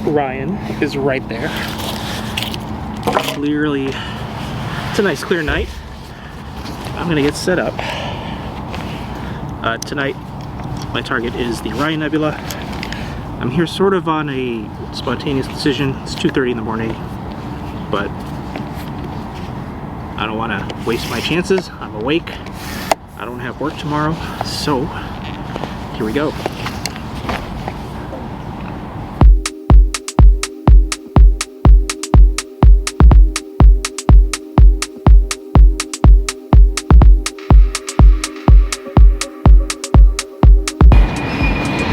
Orion is right there. Clearly, it's a nice clear night. I'm gonna get set up. Tonight, my target is the Orion Nebula. I'm here sort of on a spontaneous decision. It's 2:30 in the morning, but I don't want to waste my chances. I'm awake. I don't have work tomorrow, so here we go.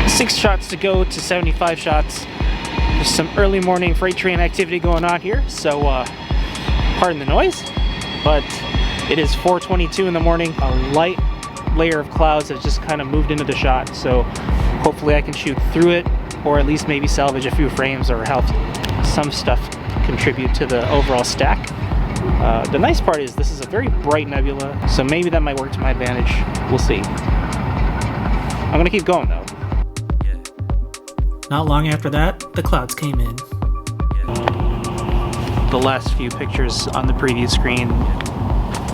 Six shots to go to 75 shots. There's some early morning freight train activity going on here, so pardon the noise, but it is 4:22 in the morning. A light layer of clouds has just kind of moved into the shot, so hopefully I can shoot through it, or at least maybe salvage a few frames or help some stuff contribute to the overall stack. The nice part is this is a very bright nebula, so maybe that might work to my advantage. We'll see. I'm gonna keep going though. Not long after that, the clouds came in. The last few pictures on the preview screen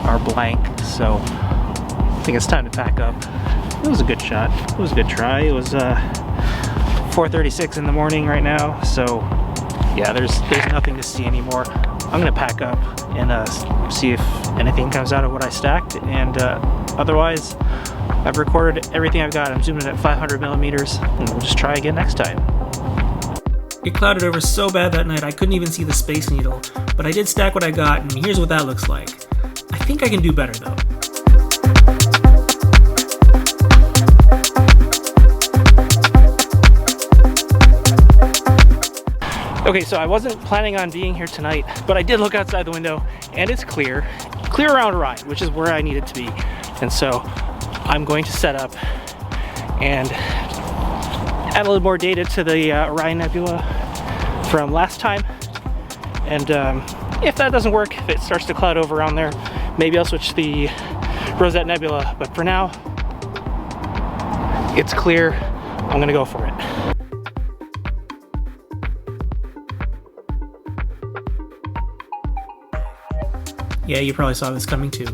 are blank, so I think it's time to pack up. It was a good shot. It was a good try. It was 4:36 in the morning right now, so yeah, there's nothing to see anymore. I'm gonna pack up and see if anything comes out of what I stacked, and otherwise, I've recorded everything I've got. I'm zooming at 500 millimeters, and we'll just try again next time. It clouded over so bad that night I couldn't even see the Space Needle, but I did stack what I got, and here's what that looks like. I think I can do better though. Okay, so I wasn't planning on being here tonight, but I did look outside the window, and it's clear around Orion, which is where I need it to be. And so I'm going to set up and add a little more data to the Orion Nebula from last time. And if that doesn't work, if it starts to cloud over around there, maybe I'll switch to the Rosette Nebula. But for now, it's clear. I'm gonna go for it. Yeah, you probably saw this coming too.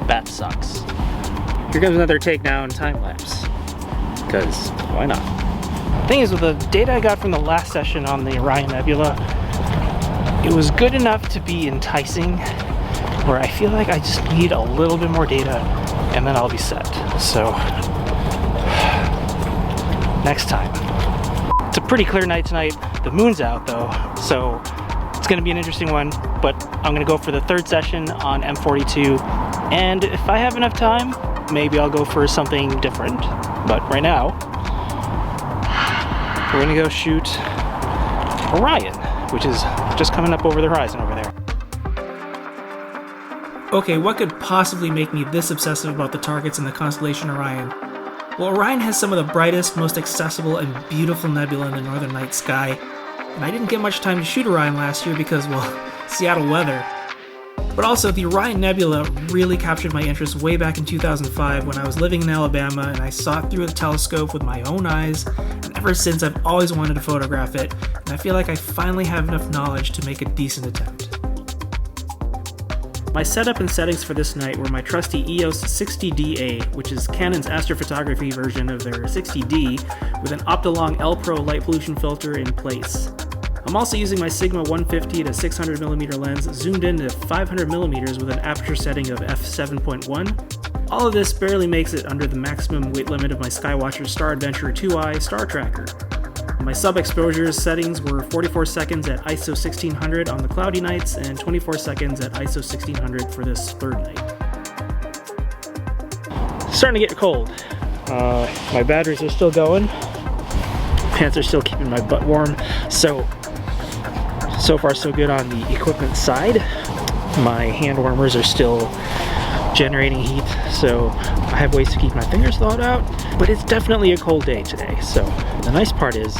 That sucks. Here comes another takedown time lapse, because why not? The thing is, with the data I got from the last session on the Orion Nebula, it was good enough to be enticing, where I feel like I just need a little bit more data and then I'll be set. So next time. It's a pretty clear night tonight. The moon's out though, so it's gonna be an interesting one, but I'm gonna go for the third session on M42, and if I have enough time, maybe I'll go for something different. But right now, we're gonna go shoot Orion, which is just coming up over the horizon over there. Okay, what could possibly make me this obsessive about the targets in the constellation Orion? Well, Orion has some of the brightest, most accessible, and beautiful nebula in the northern night sky, and I didn't get much time to shoot Orion last year because, well, Seattle weather. But also, the Orion Nebula really captured my interest way back in 2005 when I was living in Alabama and I saw it through a telescope with my own eyes, and ever since I've always wanted to photograph it, and I feel like I finally have enough knowledge to make a decent attempt. My setup and settings for this night were my trusty EOS 60DA, which is Canon's astrophotography version of their 60D, with an Optolong L Pro light pollution filter in place. I'm also using my Sigma 150 to 600mm lens zoomed in to 500mm with an aperture setting of f7.1. All of this barely makes it under the maximum weight limit of my Skywatcher Star Adventurer 2i Star Tracker. My sub-exposures settings were 44 seconds at ISO 1600 on the cloudy nights and 24 seconds at ISO 1600 for this third night. Starting to get cold. My batteries are still going. Pants are still keeping my butt warm. So far so good on the equipment side. My hand warmers are still generating heat, so I have ways to keep my fingers thawed out, but it's definitely a cold day today. So the nice part is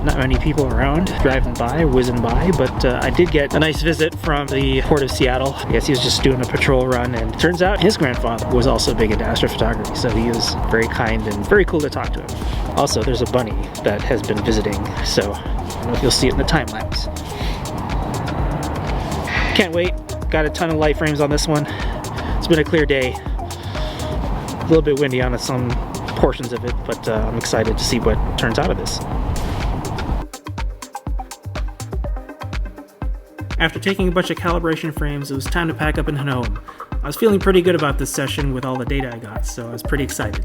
Not many people around, driving by, whizzing by, but I did get a nice visit from the Port of Seattle. I guess he was just doing a patrol run, and it turns out his grandfather was also big into astrophotography, so he was very kind and very cool to talk to him. Also, there's a bunny that has been visiting, so I don't know if you'll see it in the time lapse. Can't wait. Got a ton of light frames on this one. It's been a clear day. A little bit windy on some portions of it, but I'm excited to see what turns out of this. After taking a bunch of calibration frames, it was time to pack up and head home. I was feeling pretty good about this session with all the data I got, so I was pretty excited.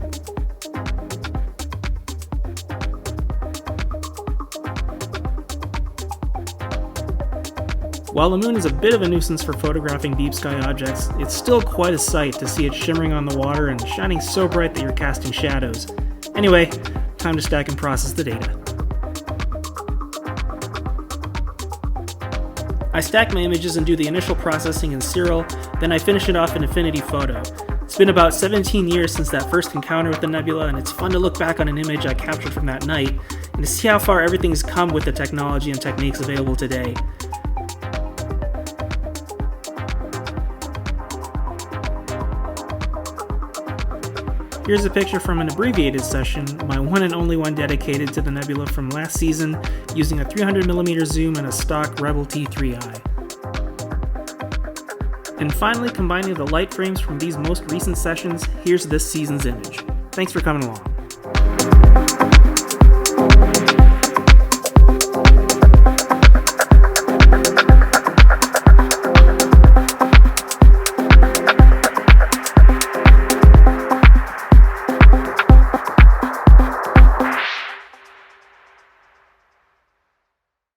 While the moon is a bit of a nuisance for photographing deep sky objects, it's still quite a sight to see it shimmering on the water and shining so bright that you're casting shadows. Anyway, time to stack and process the data. I stack my images and do the initial processing in Serial, then I finish it off in Infinity Photo. It's been about 17 years since that first encounter with the nebula, and it's fun to look back on an image I captured from that night and to see how far everything's come with the technology and techniques available today. Here's a picture from an abbreviated session, my one and only one dedicated to the nebula from last season, using a 300mm zoom and a stock Rebel T3i. And finally, combining the light frames from these most recent sessions, here's this season's image. Thanks for coming along.